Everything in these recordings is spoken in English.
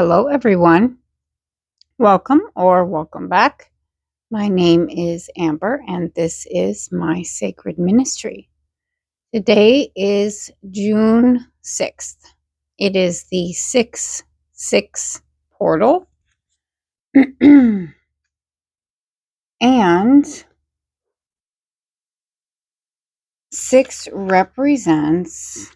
Hello, everyone. Welcome or welcome back. My name is Amber, and this is my sacred ministry. Today is June 6th. It is the 6-6 portal, and 6 represents,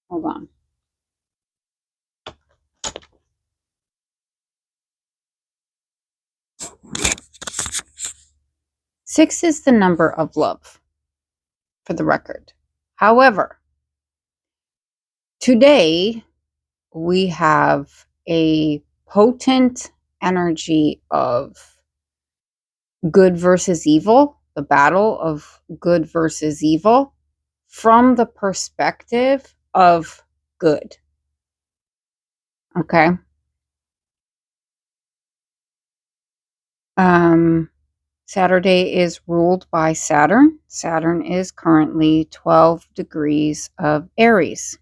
hold on. Six is the number of love, for the record. However, today we have a potent energy of good versus evil, the battle of good versus evil, from the perspective of good. Okay. Saturday is ruled by Saturn. Saturn is currently 12 degrees of Aries.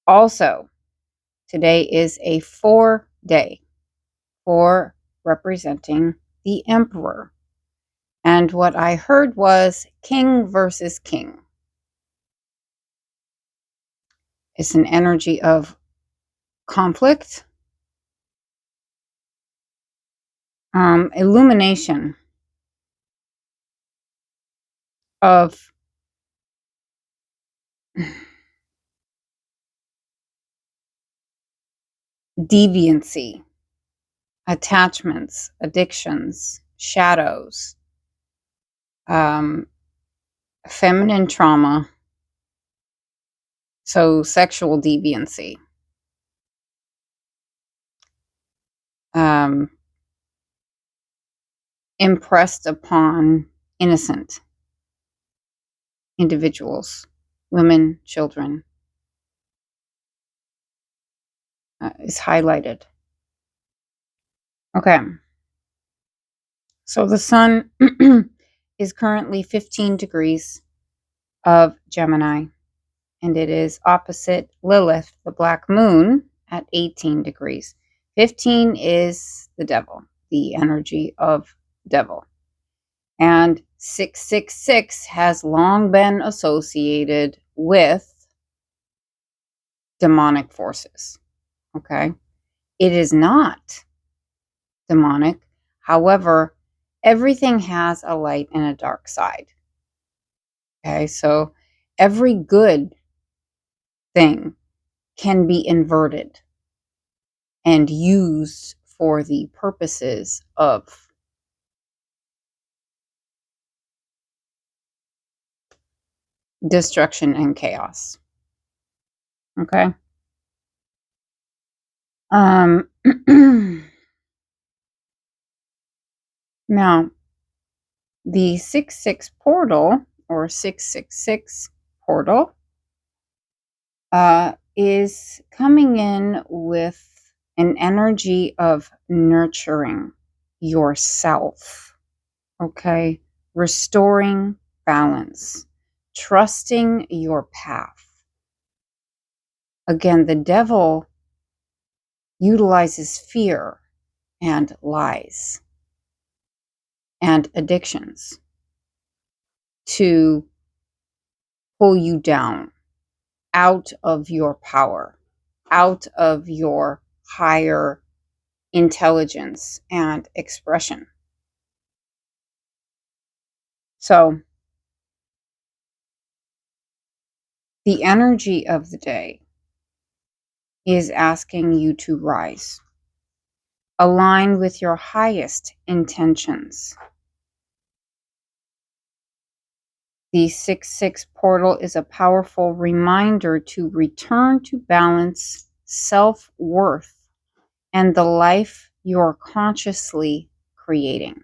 Also, today is a 4 day, 4 representing the Emperor. And what I heard was king versus king. It's an energy of conflict, illumination of deviancy, attachments, addictions, shadows, feminine trauma, so sexual deviancy, impressed upon innocent individuals, women, children, is highlighted. Okay. So the sun is currently 15 degrees of Gemini, and it is opposite Lilith, the black moon, at 18 degrees. 15 is the devil, the energy of devil. And 666 has long been associated with demonic forces. Okay. It is not demonic. However, everything has a light and a dark side. Okay. So every good thing can be inverted and used for the purposes of destruction and chaos. Okay. Now, the 6-6 portal or 666 portal is coming in with an energy of nurturing yourself. Okay. Restoring balance, trusting your path. Again, the devil utilizes fear and lies and addictions to pull you down out of your power, out of your higher intelligence and expression. So, the energy of the day is asking you to rise, align with your highest intentions. The 6-6 portal is a powerful reminder to return to balance, self-worth, and the life you're consciously creating.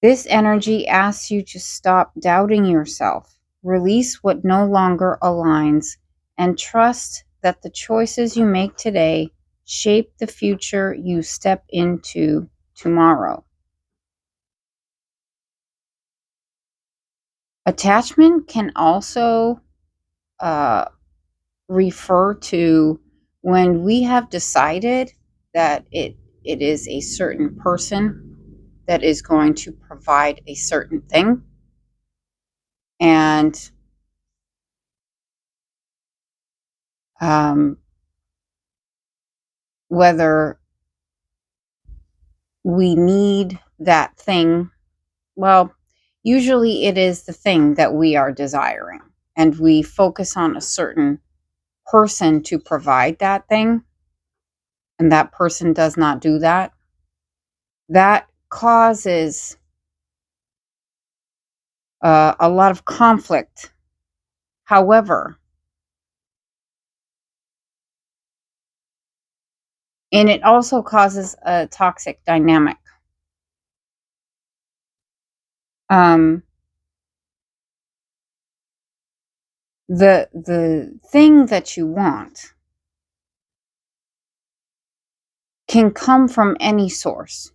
This energy asks you to stop doubting yourself, release what no longer aligns, and trust that the choices you make today shape the future you step into tomorrow. Attachment can also refer to when we have decided that it is a certain person that is going to provide a certain thing, and whether we need that thing. Well, usually it is the thing that we are desiring, and we focus on a certain person to provide that thing, and that person does not do that. That causes a lot of conflict. However, and it also causes a toxic dynamic. Um, the thing that you want can come from any source.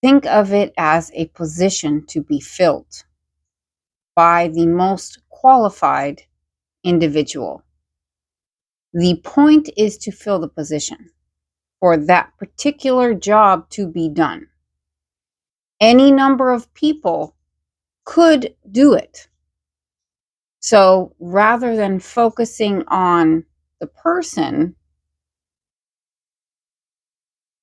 Think of it as a position to be filled by the most qualified individual. The point is to fill the position for that particular job to be done. Any number of people could do it. So rather than focusing on the person,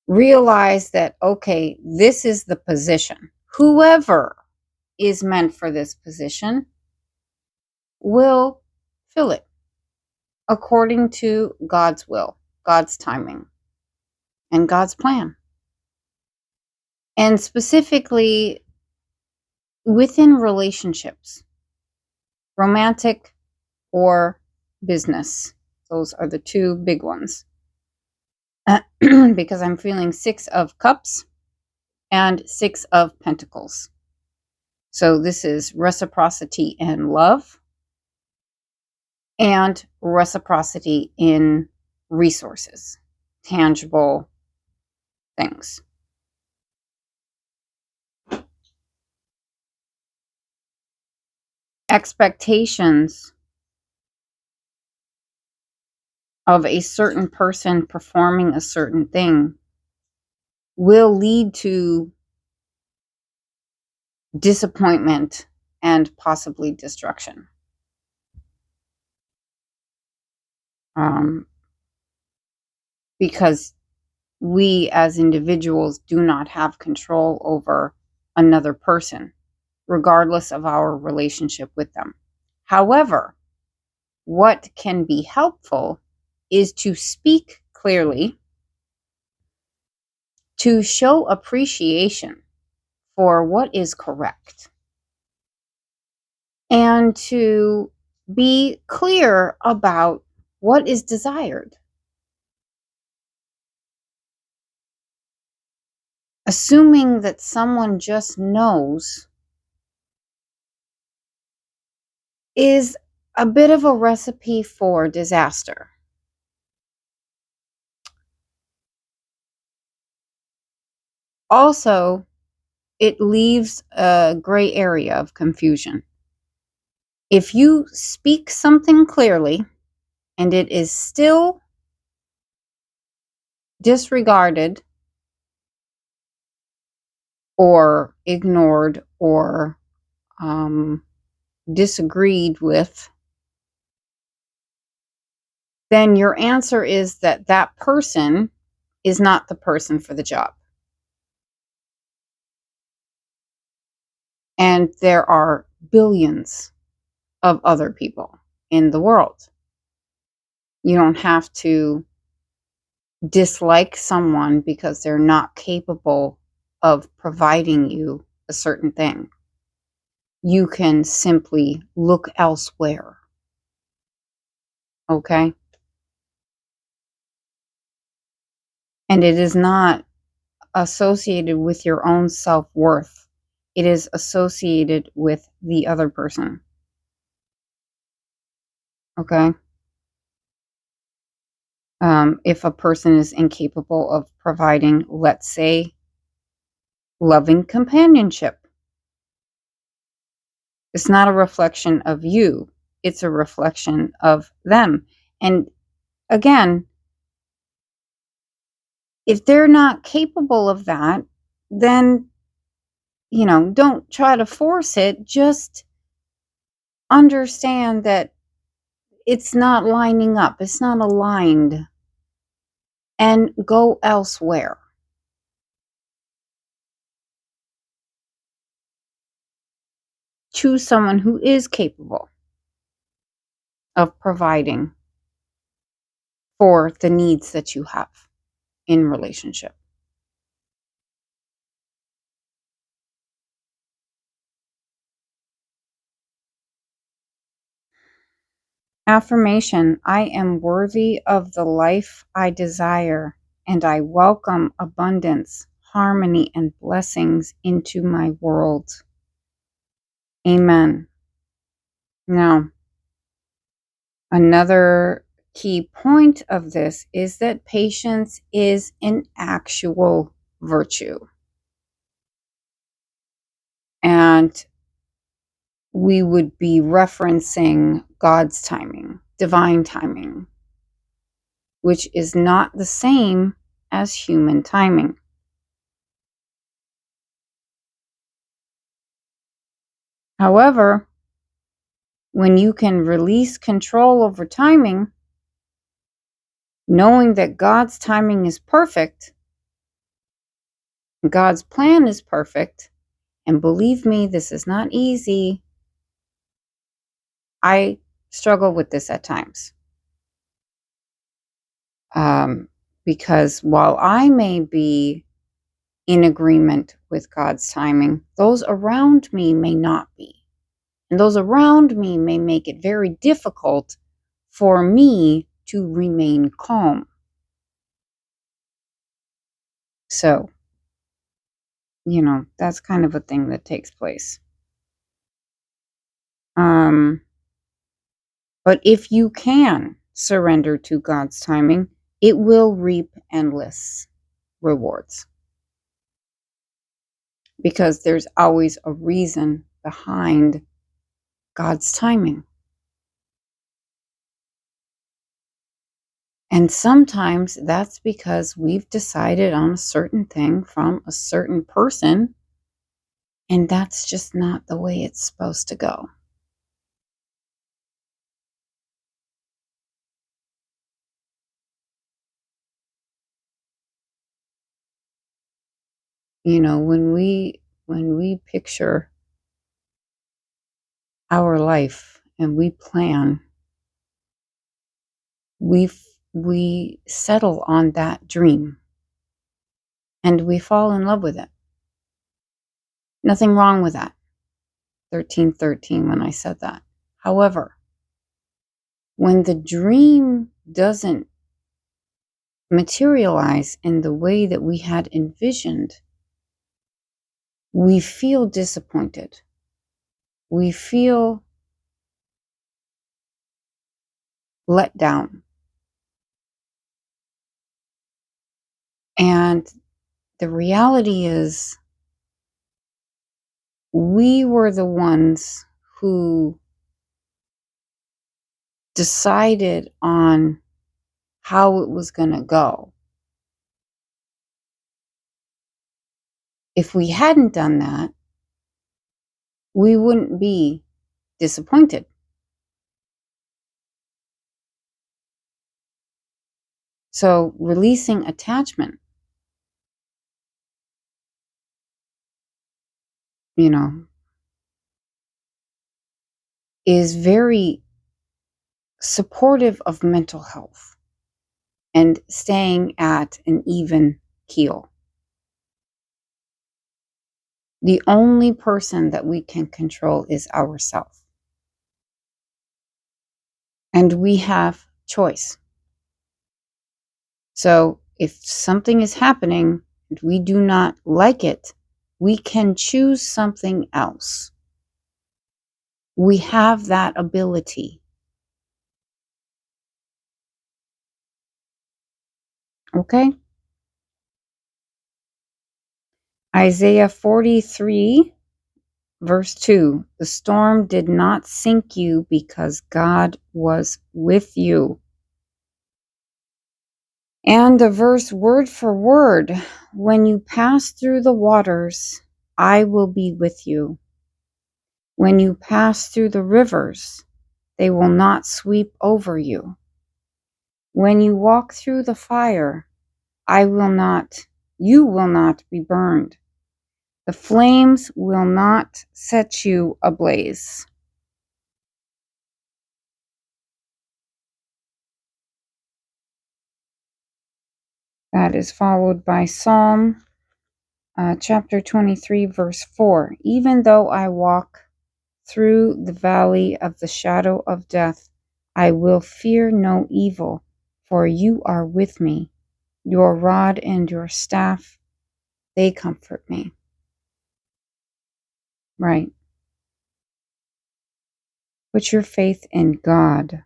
realize that, okay, this is the position. Whoever is meant for this position will fill it according to God's will, God's timing, and God's plan. And specifically within relationships, romantic or business. Those are the two big ones. Because I'm feeling 6 of Cups and 6 of Pentacles. So this is reciprocity and love, and reciprocity in resources, tangible things. Expectations of a certain person performing a certain thing will lead to disappointment and possibly destruction. Because we as individuals do not have control over another person, regardless of our relationship with them. However, what can be helpful is to speak clearly, to show appreciation for what is correct, and to be clear about what is desired. Assuming that someone just knows is a bit of a recipe for disaster. Also, it leaves a gray area of confusion. If you speak something clearly and it is still disregarded or ignored or disagreed with, then your answer is that that person is not the person for the job. And there are billions of other people in the world. You don't have to dislike someone because they're not capable of providing you a certain thing. You can simply look elsewhere. Okay? And it is not associated with your own self-worth. It is associated with the other person. Okay? If a person is incapable of providing, let's say, loving companionship, It's not a reflection of you. It's a reflection of them. And again, if they're not capable of that, then, don't try to force it. Just understand that it's not lining up. It's not aligned. And go elsewhere. Choose someone who is capable of providing for the needs that you have in relationship. Affirmation: I am worthy of the life I desire, and I welcome abundance, harmony, and blessings into my world. Amen. Now, another key point of this is that patience is an actual virtue. And we would be referencing God's timing, divine timing, which is not the same as human timing. However, when you can release control over timing, knowing that God's timing is perfect, God's plan is perfect, and believe me, this is not easy. I struggle with this at times. Because while I may be in agreement with God's timing, those around me may not be. And those around me may make it very difficult for me to remain calm. So, that's kind of a thing that takes place. But if you can surrender to God's timing, it will reap endless rewards. Because there's always a reason behind God's timing. And sometimes that's because we've decided on a certain thing from a certain person, and that's just not the way it's supposed to go. When we picture our life and we plan, we settle on that dream and we fall in love with it. Nothing wrong with that. 1313 when I said that. However, when the dream doesn't materialize in the way that we had envisioned, we feel disappointed. We feel let down. And the reality is, we were the ones who decided on how it was going to go. If we hadn't done that, we wouldn't be disappointed. So releasing attachment, is very supportive of mental health and staying at an even keel. The only person that we can control is ourselves. And we have choice. So if something is happening and we do not like it, we can choose something else. We have that ability. Okay? Isaiah 43 Verse 2, the storm did not sink you because God was with you. And the verse word for word, when you pass through the waters, I will be with you. When you pass through the rivers, they will not sweep over you. When you walk through the fire, you will not be burned. The flames will not set you ablaze. That is followed by Psalm chapter 23, verse 4. Even though I walk through the valley of the shadow of death, I will fear no evil, for you are with me. Your rod and your staff, they comfort me. Right. Put your faith in God.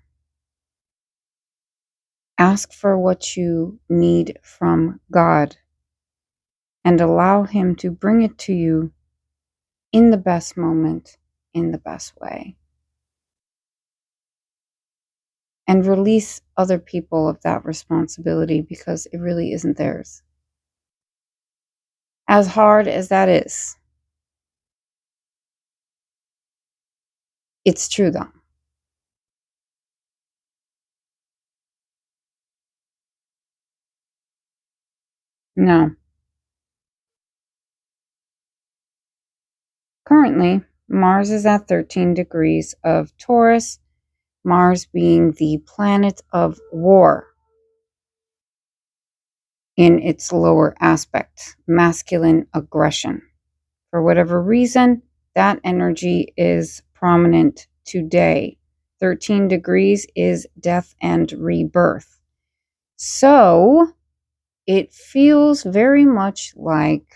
Ask for what you need from God and allow Him to bring it to you in the best moment, in the best way. And release other people of that responsibility because it really isn't theirs. As hard as that is, it's true though. No. Currently, Mars is at 13 degrees of Taurus, Mars being the planet of war in its lower aspect, masculine aggression. For whatever reason, that energy is prominent today. 13 degrees is death and rebirth. So it feels very much like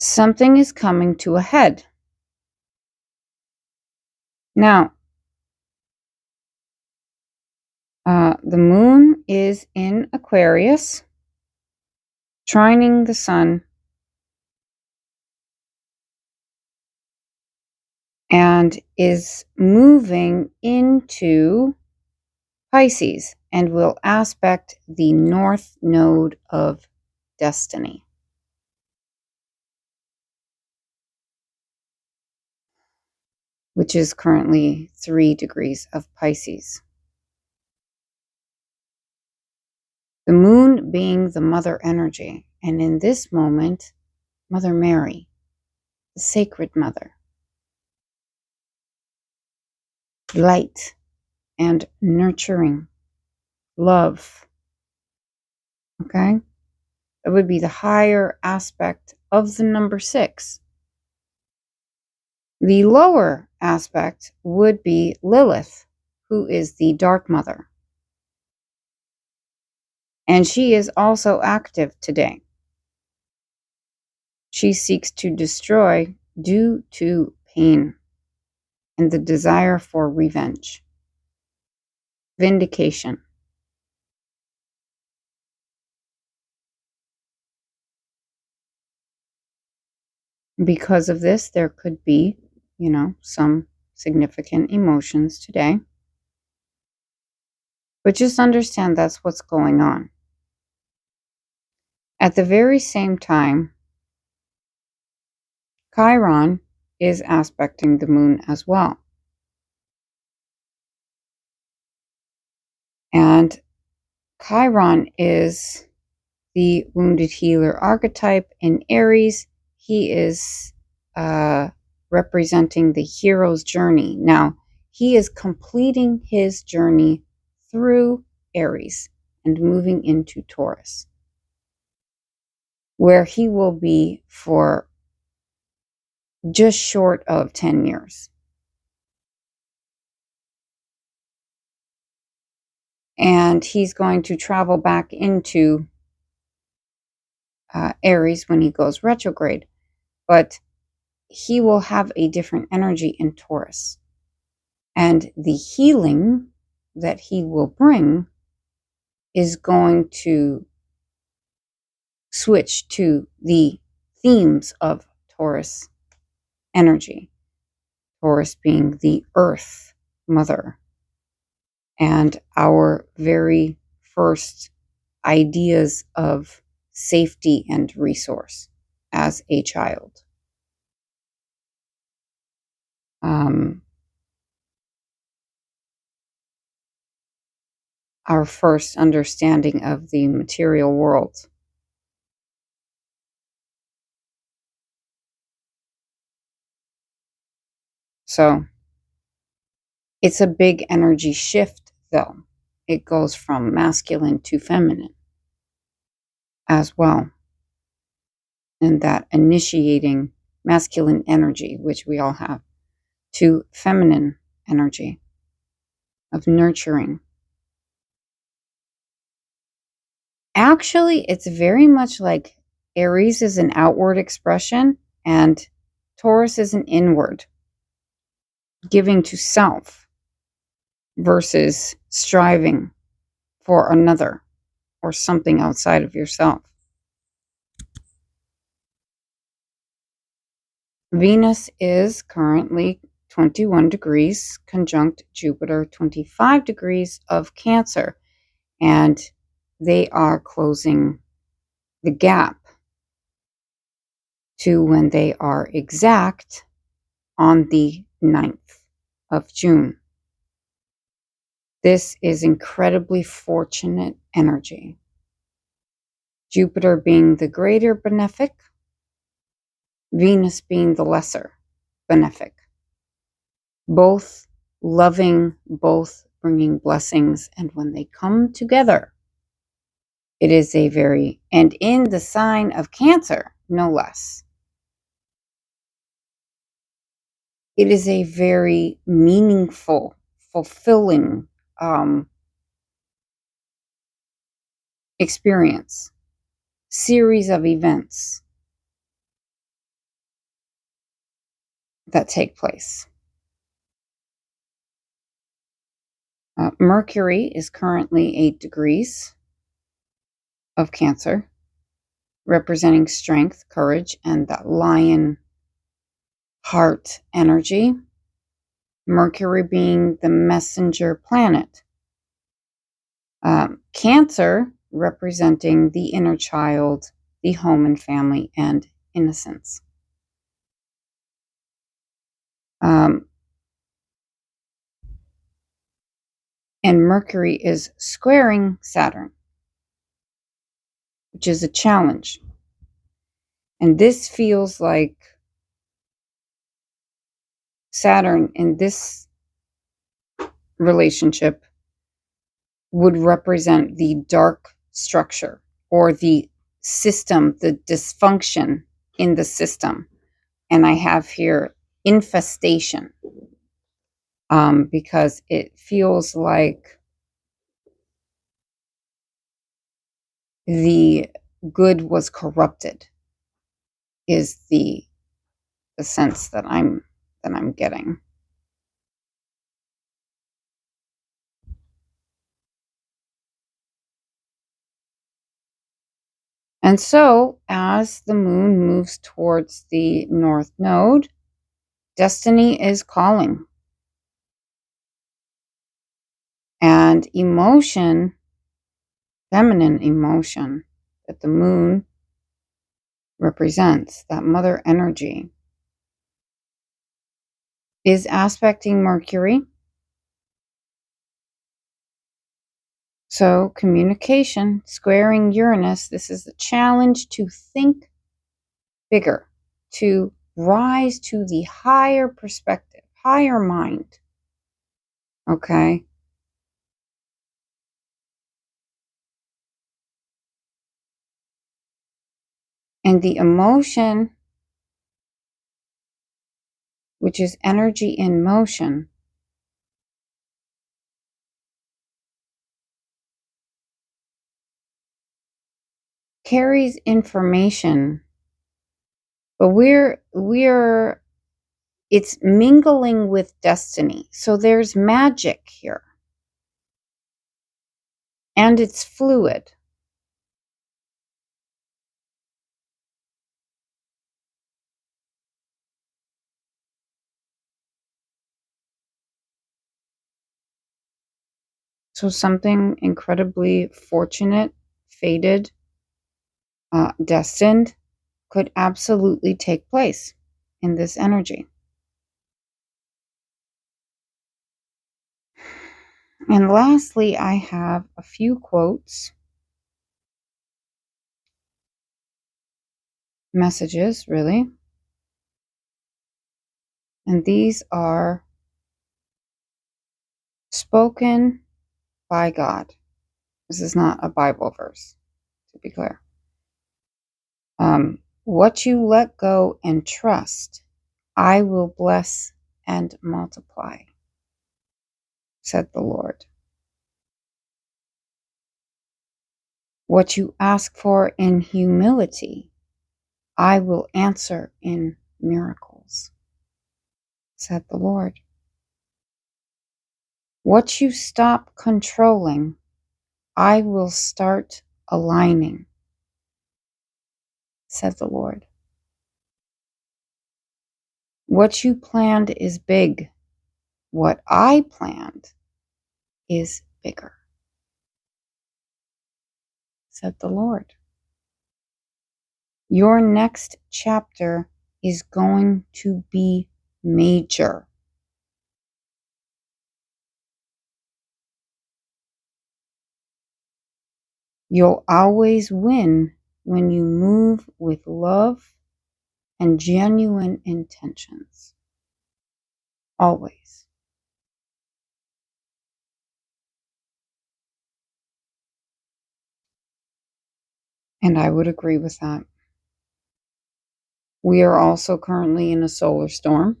something is coming to a head. Now, the moon is in Aquarius, trining the sun, and is moving into Pisces and will aspect the north node of destiny, which is currently 3 degrees of Pisces. The moon being the mother energy, and in this moment, Mother Mary, the sacred mother, light and nurturing, love. Okay? It would be the higher aspect of the number 6. The lower aspect would be Lilith, who is the dark mother. And she is also active today. She seeks to destroy due to pain and the desire for revenge, vindication. Because of this, there could be, some significant emotions today. But just understand that's what's going on. At the very same time, Chiron is aspecting the moon as well. And Chiron is the wounded healer archetype in Aries. He is representing the hero's journey. Now, he is completing his journey through Aries and moving into Taurus, where he will be for just short of 10 years. And he's going to travel back into Aries when he goes retrograde. But he will have a different energy in Taurus. And the healing that he will bring is going to switch to the themes of Taurus energy. Taurus being the earth mother and our very first ideas of safety and resource as a child. Our first understanding of the material world. So it's a big energy shift, though. It goes from masculine to feminine as well. And that initiating masculine energy, which we all have, to feminine energy of nurturing. Actually, it's very much like Aries is an outward expression and Taurus is an inward, giving to self versus striving for another or something outside of yourself. Venus is currently 21 degrees conjunct Jupiter, 25 degrees of Cancer, and they are closing the gap to when they are exact on the 9th of June. This is incredibly fortunate energy. Jupiter being the greater benefic, Venus being the lesser benefic. Both loving, both bringing blessings, and when they come together, it is a very, and in the sign of Cancer, no less, it is a very meaningful, fulfilling experience, series of events that take place. Mercury is currently 8 degrees of Cancer, representing strength, courage, and that lion heart energy. Mercury being the messenger planet. Cancer representing the inner child, the home and family, and innocence. And Mercury is squaring Saturn, which is a challenge. And this feels like Saturn in this relationship would represent the dark structure or the system, the dysfunction in the system. And I have here infestation, because it feels like the good was corrupted is the sense that I'm getting. And so as the moon moves towards the north node, destiny is calling. And emotion, feminine emotion that the moon represents, that mother energy, is aspecting Mercury. So communication, squaring Uranus, this is the challenge to think bigger, to rise to the higher perspective, higher mind. Okay? And the emotion, which is energy in motion, carries information, but it's mingling with destiny. So there's magic here. And it's fluid. So something incredibly fortunate, fated, destined could absolutely take place in this energy. And lastly, I have a few quotes, messages, really. And these are spoken by God. This is not a Bible verse, to be clear. What you let go and trust, I will bless and multiply, said the Lord. What you ask for in humility, I will answer in miracles, said the Lord. What you stop controlling, I will start aligning, said the Lord. What you planned is big. What I planned is bigger, said the Lord. Your next chapter is going to be major. You'll always win when you move with love and genuine intentions. Always. And I would agree with that. We are also currently in a solar storm.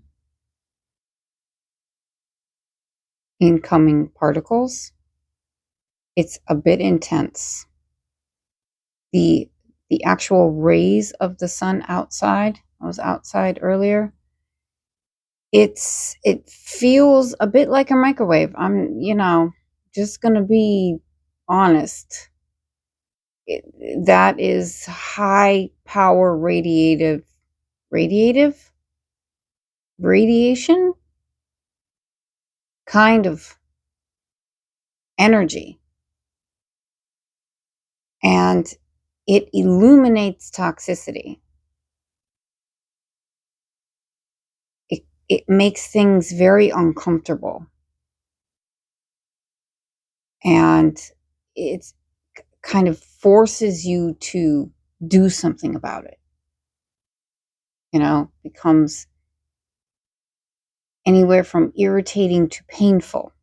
Incoming particles. It's a bit intense. The actual rays of the sun outside, I was outside earlier, it feels a bit like a microwave. I'm, just going to be honest. That is high power radiation kind of energy. And it illuminates toxicity. It makes things very uncomfortable. And it kind of forces you to do something about it. Becomes anywhere from irritating to painful.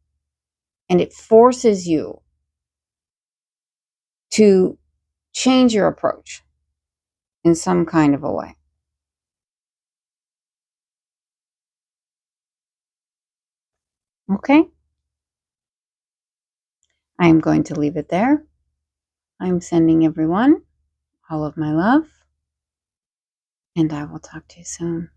And it forces you to change your approach in some kind of a way. Okay? I am going to leave it there. I'm sending everyone all of my love, and I will talk to you soon.